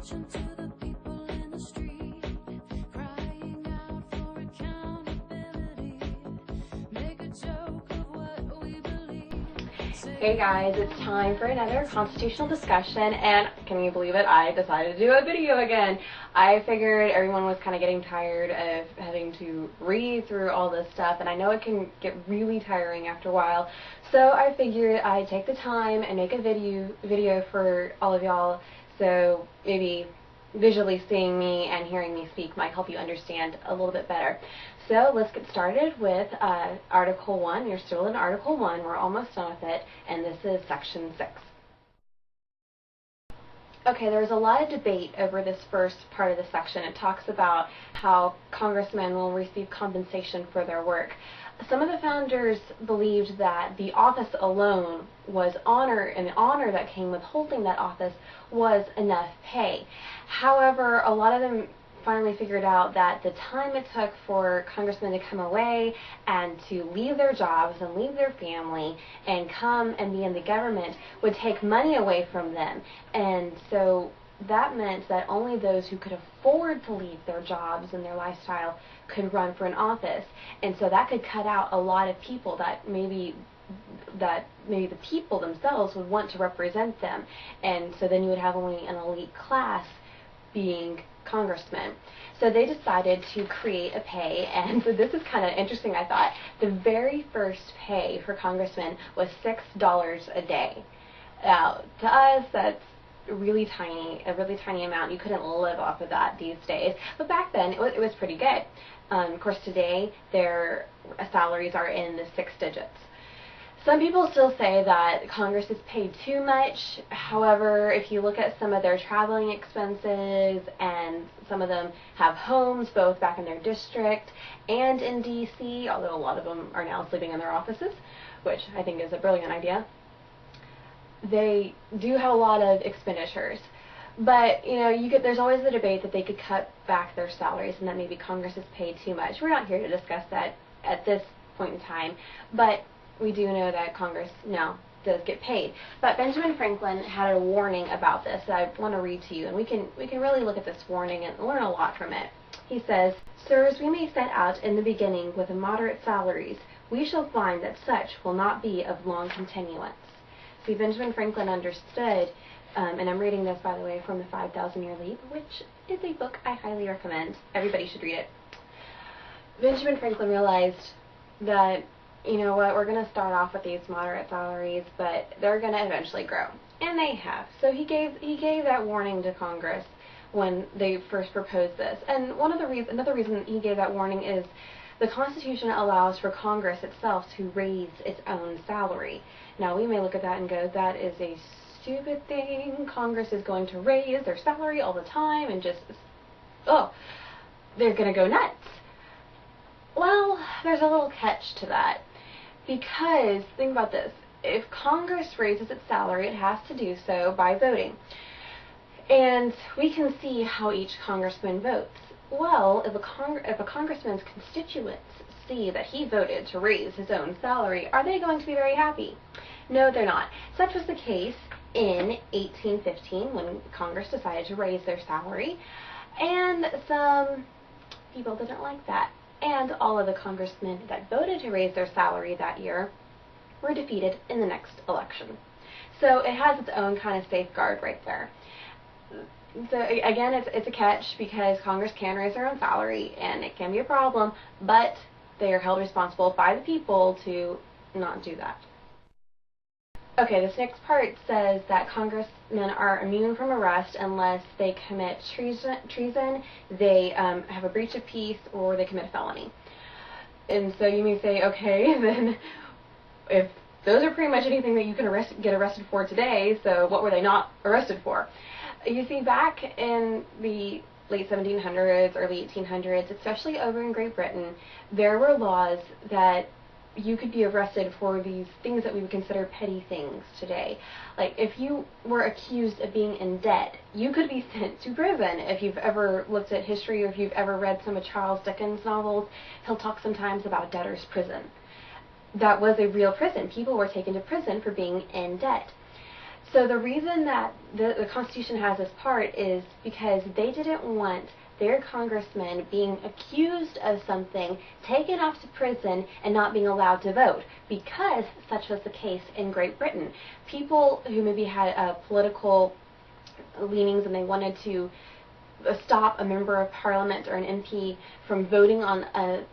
attention to the people in the street, crying out for accountability. Make a joke of what we believe. Hey guys, it's time for another constitutional discussion, and can you believe it? I decided to do a video again. I figured everyone was kind of getting tired of having to read through all this stuff, and I know it can get really tiring after a while, so I figured I'd take the time and make a video for all of y'all, so maybe visually seeing me and hearing me speak might help you understand a little bit better. So let's get started with Article 1. You're still in Article 1. We're almost done with it, and this is Section 6. Okay, there was a lot of debate over this first part of the section. It talks about how congressmen will receive compensation for their work. Some of the founders believed that the office alone was honor, and the honor that came with holding that office was enough pay. However, a lot of them finally figured out that the time it took for congressmen to come away and to leave their jobs and leave their family and come and be in the government would take money away from them. And so that meant that only those who could afford to leave their jobs and their lifestyle could run for an office. And so that could cut out a lot of people that maybe the people themselves would want to represent them. And so then you would have only an elite class being congressmen. So they decided to create a pay, and so this is kind of interesting, I thought. The very first pay for congressmen was $6 a day. Now, to us, that's a really tiny amount. You couldn't live off of that these days, but back then it was pretty good. Of course, today their salaries are in the 6 digits. Some people still say that Congress is paid too much. However, if you look at some of their traveling expenses, and some of them have homes both back in their district and in D.C., although a lot of them are now sleeping in their offices, which I think is a brilliant idea, they do have a lot of expenditures. But, you know, there's always the debate that they could cut back their salaries and that maybe Congress is paid too much. We're not here to discuss that at this point in time, but we do know that Congress now does get paid. But Benjamin Franklin had a warning about this that I want to read to you, and we can really look at this warning and learn a lot from it. He says, "Sirs, we may set out in the beginning with moderate salaries. We shall find that such will not be of long continuance." See, Benjamin Franklin understood, and I'm reading this, by the way, from the 5,000-Year Leap, which is a book I highly recommend. Everybody should read it. Benjamin Franklin realized that, you know what, we're going to start off with these moderate salaries, but they're going to eventually grow. And they have. So he gave that warning to Congress when they first proposed this. And another reason he gave that warning is the Constitution allows for Congress itself to raise its own salary. Now, we may look at that and go, that is a stupid thing. Congress is going to raise their salary all the time and just, they're going to go nuts. Well, there's a little catch to that. Because, think about this, if Congress raises its salary, it has to do so by voting. And we can see how each congressman votes. Well, if a congressman's constituents see that he voted to raise his own salary, are they going to be very happy? No, they're not. Such was the case in 1815 when Congress decided to raise their salary, and some people didn't like that. And all of the congressmen that voted to raise their salary that year were defeated in the next election. So it has its own kind of safeguard right there. So again, it's a catch, because Congress can raise their own salary, and it can be a problem, but they are held responsible by the people to not do that. Okay, this next part says that congressmen are immune from arrest unless they commit treason, they have a breach of peace, or they commit a felony. And so you may say, okay, then if those are pretty much anything that you can get arrested for today, so what were they not arrested for? You see, back in the late 1700s, early 1800s, especially over in Great Britain, there were laws that you could be arrested for these things that we would consider petty things today. Like, if you were accused of being in debt, you could be sent to prison. If you've ever looked at history, or if you've ever read some of Charles Dickens' novels, he'll talk sometimes about debtor's prison. That was a real prison. People were taken to prison for being in debt. So the reason that the Constitution has this part is because they didn't want their congressmen being accused of something, taken off to prison, and not being allowed to vote, because such was the case in Great Britain. People who maybe had political leanings and they wanted to stop a member of parliament or an MP from voting on a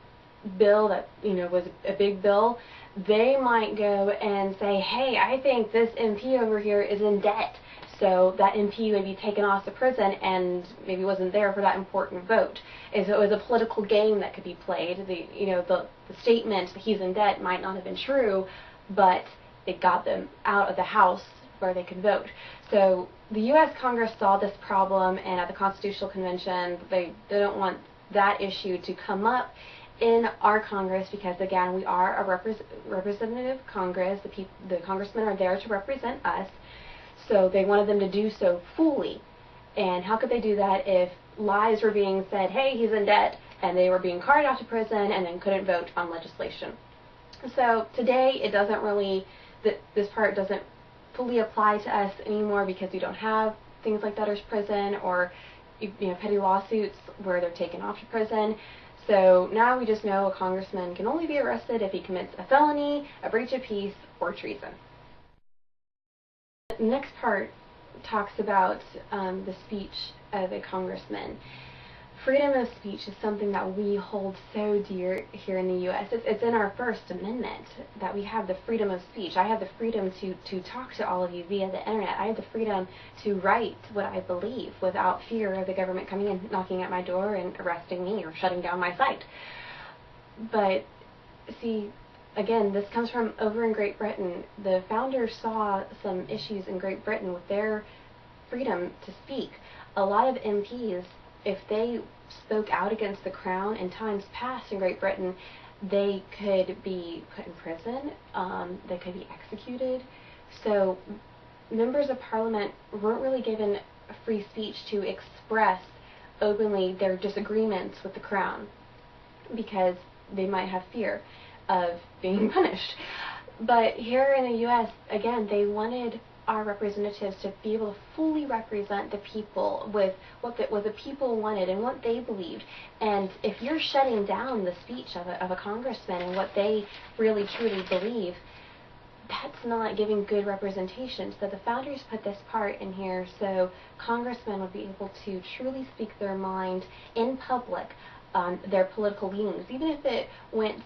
bill that was a big bill, they might go and say, hey, I think this MP over here is in debt. So that MP may be taken off to prison and maybe wasn't there for that important vote. And so it was a political game that could be played. The statement that he's in debt might not have been true, but it got them out of the House where they could vote. So the U.S. Congress saw this problem, and at the Constitutional Convention, they don't want that issue to come up in our Congress because, again, we are a representative Congress. The congressmen are there to represent us. So they wanted them to do so fully. And how could they do that if lies were being said, hey, he's in debt, and they were being carted off to prison and then couldn't vote on legislation? So today it doesn't really, this part doesn't fully apply to us anymore because we don't have things like debtor's prison or petty lawsuits where they're taken off to prison. So now we just know a congressman can only be arrested if he commits a felony, a breach of peace, or treason. The next part talks about the speech of a congressman. Freedom of speech is something that we hold so dear here in the U.S. It's in our First Amendment that we have the freedom of speech. I have the freedom to talk to all of you via the internet. I have the freedom to write what I believe without fear of the government coming and knocking at my door and arresting me or shutting down my site. But see, again, this comes from over in Great Britain. The founders saw some issues in Great Britain with their freedom to speak. A lot of MPs, if they spoke out against the crown in times past in Great Britain, they could be put in prison, they could be executed. So members of parliament weren't really given free speech to express openly their disagreements with the crown because they might have fear of being punished. But here in the U.S., again, they wanted our representatives to be able to fully represent the people with what the people wanted and what they believed. And if you're shutting down the speech of a congressman and what they really truly believe, that's not giving good representation. So the founders put this part in here so congressmen would be able to truly speak their mind in public on their political leanings, even if it went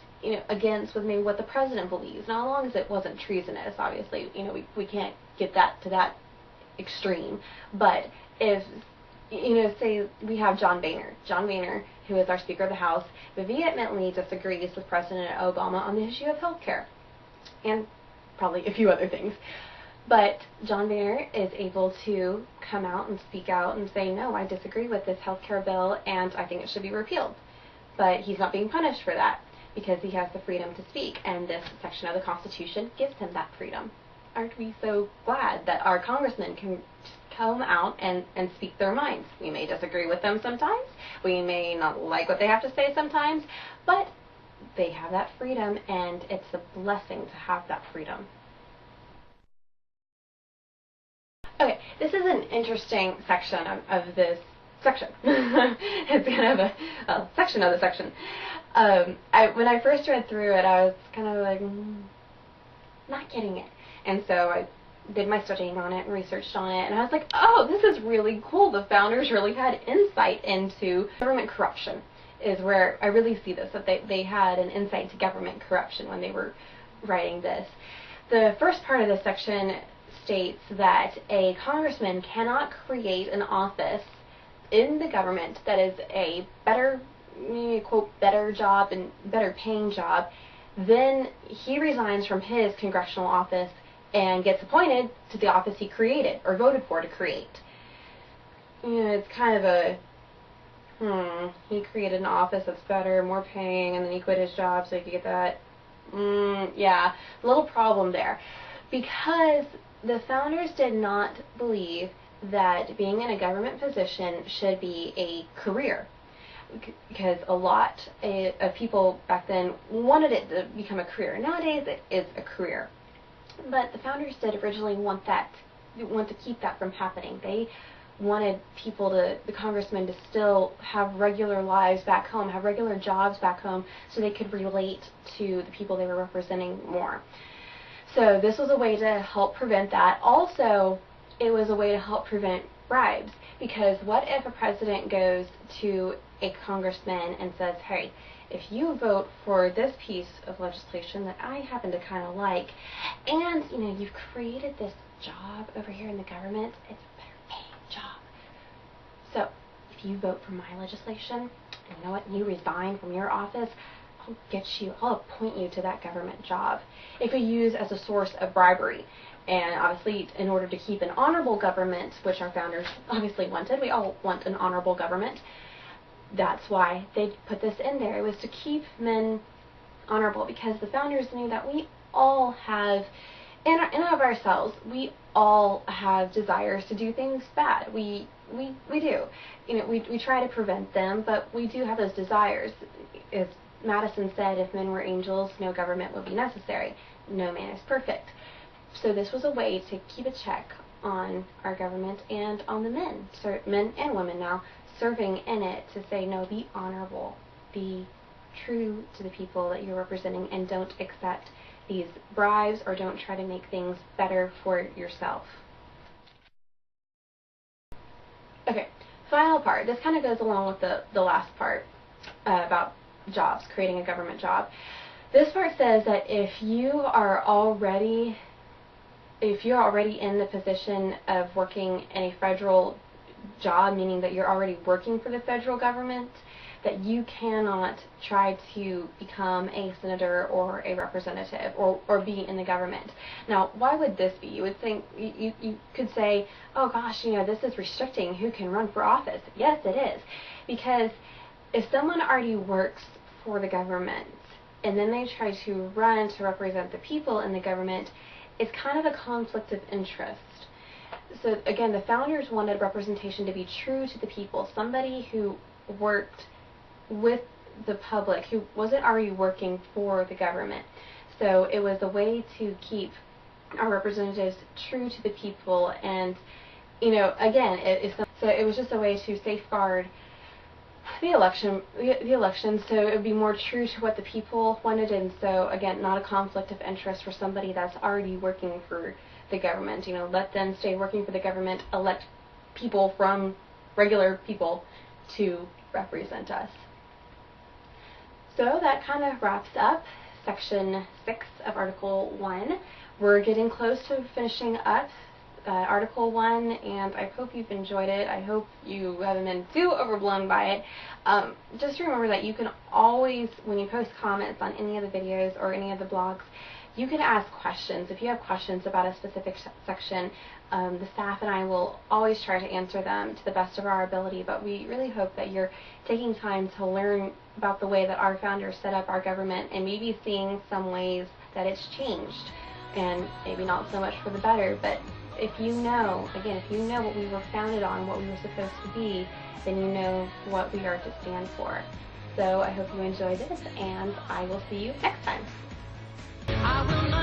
against with maybe what the president believes. Now, as long as it wasn't treasonous, obviously, we can't get that to that extreme. But if, say we have John Boehner, who is our Speaker of the House, vehemently disagrees with President Obama on the issue of health care, and probably a few other things. But John Boehner is able to come out and speak out and say, no, I disagree with this health care bill and I think it should be repealed. But he's not being punished for that because he has the freedom to speak, and this section of the Constitution gives him that freedom. Aren't we so glad that our congressmen can just come out and speak their minds? We may disagree with them sometimes, we may not like what they have to say sometimes, but they have that freedom, and it's a blessing to have that freedom. Okay, this is an interesting section of this section. It's kind of a section of the section. When I first read through it, I was kind of like, not getting it. And so I did my studying on it and researched on it, and I was like, oh, this is really cool. The founders really had insight into government corruption, is where I really see this, that they had an insight to government corruption when they were writing this. The first part of this section states that a congressman cannot create an office in the government that is a better, quote, better job and better paying job. Then he resigns from his congressional office and gets appointed to the office he created or voted for to create. It's kind of a, he created an office that's better, more paying, and then he quit his job so he could get that. Yeah, a little problem there. Because the founders did not believe that being in a government position should be a career. Because a lot of people back then wanted it to become a career. Nowadays it is a career. But the founders did originally want that want to keep that from happening. They wanted people to, the congressmen, to still have regular lives back home, have regular jobs back home, so they could relate to the people they were representing more. So this was a way to help prevent that. Also, it was a way to help prevent bribes, because what if a president goes to a congressman and says, hey, if you vote for this piece of legislation that I happen to kind of like, and you've created this job over here in the government, it's a better paying job. So if you vote for my legislation, and you know what, you resign from your office, I'll appoint you to that government job. It could be used as a source of bribery. And obviously, in order to keep an honorable government, which our founders obviously wanted, we all want an honorable government, that's why they put this in there. It was to keep men honorable, because the founders knew that we all have, in and of ourselves, we all have desires to do things bad. We do. We try to prevent them, but we do have those desires. As Madison said, if men were angels, no government would be necessary. No man is perfect. So this was a way to keep a check on our government and on the men, men and women now, serving in it, to say, no, be honorable, be true to the people that you're representing, and don't accept these bribes, or don't try to make things better for yourself. Okay, final part. This kind of goes along with the last part about jobs, creating a government job. This part says that if you are already in the position of working in a federal job, meaning that you're already working for the federal government, that you cannot try to become a senator or a representative or be in the government. Now, why would this be? You would think, you could say, oh gosh, this is restricting who can run for office. Yes, it is. Because if someone already works for the government and then they try to run to represent the people in the government, it's kind of a conflict of interest. So again, the founders wanted representation to be true to the people, somebody who worked with the public, who wasn't already working for the government. So it was a way to keep our representatives true to the people, and again, so it was just a way to safeguard the election, so it would be more true to what the people wanted, and so again, not a conflict of interest for somebody that's already working for the government. Let them stay working for the government, elect people from regular people to represent us. So that kind of wraps up Section 6 of Article 1. We're getting close to finishing up Article 1, and I hope you've enjoyed it. I hope you haven't been too overblown by it. Just remember that you can always, when you post comments on any of the videos or any of the blogs, you can ask questions. If you have questions about a specific section, the staff and I will always try to answer them to the best of our ability, but we really hope that you're taking time to learn about the way that our founders set up our government, and maybe seeing some ways that it's changed, and maybe not so much for the better, but if you know what we were founded on, what we were supposed to be, then you know what we are to stand for. So I hope you enjoyed this, and I will see you next time. I will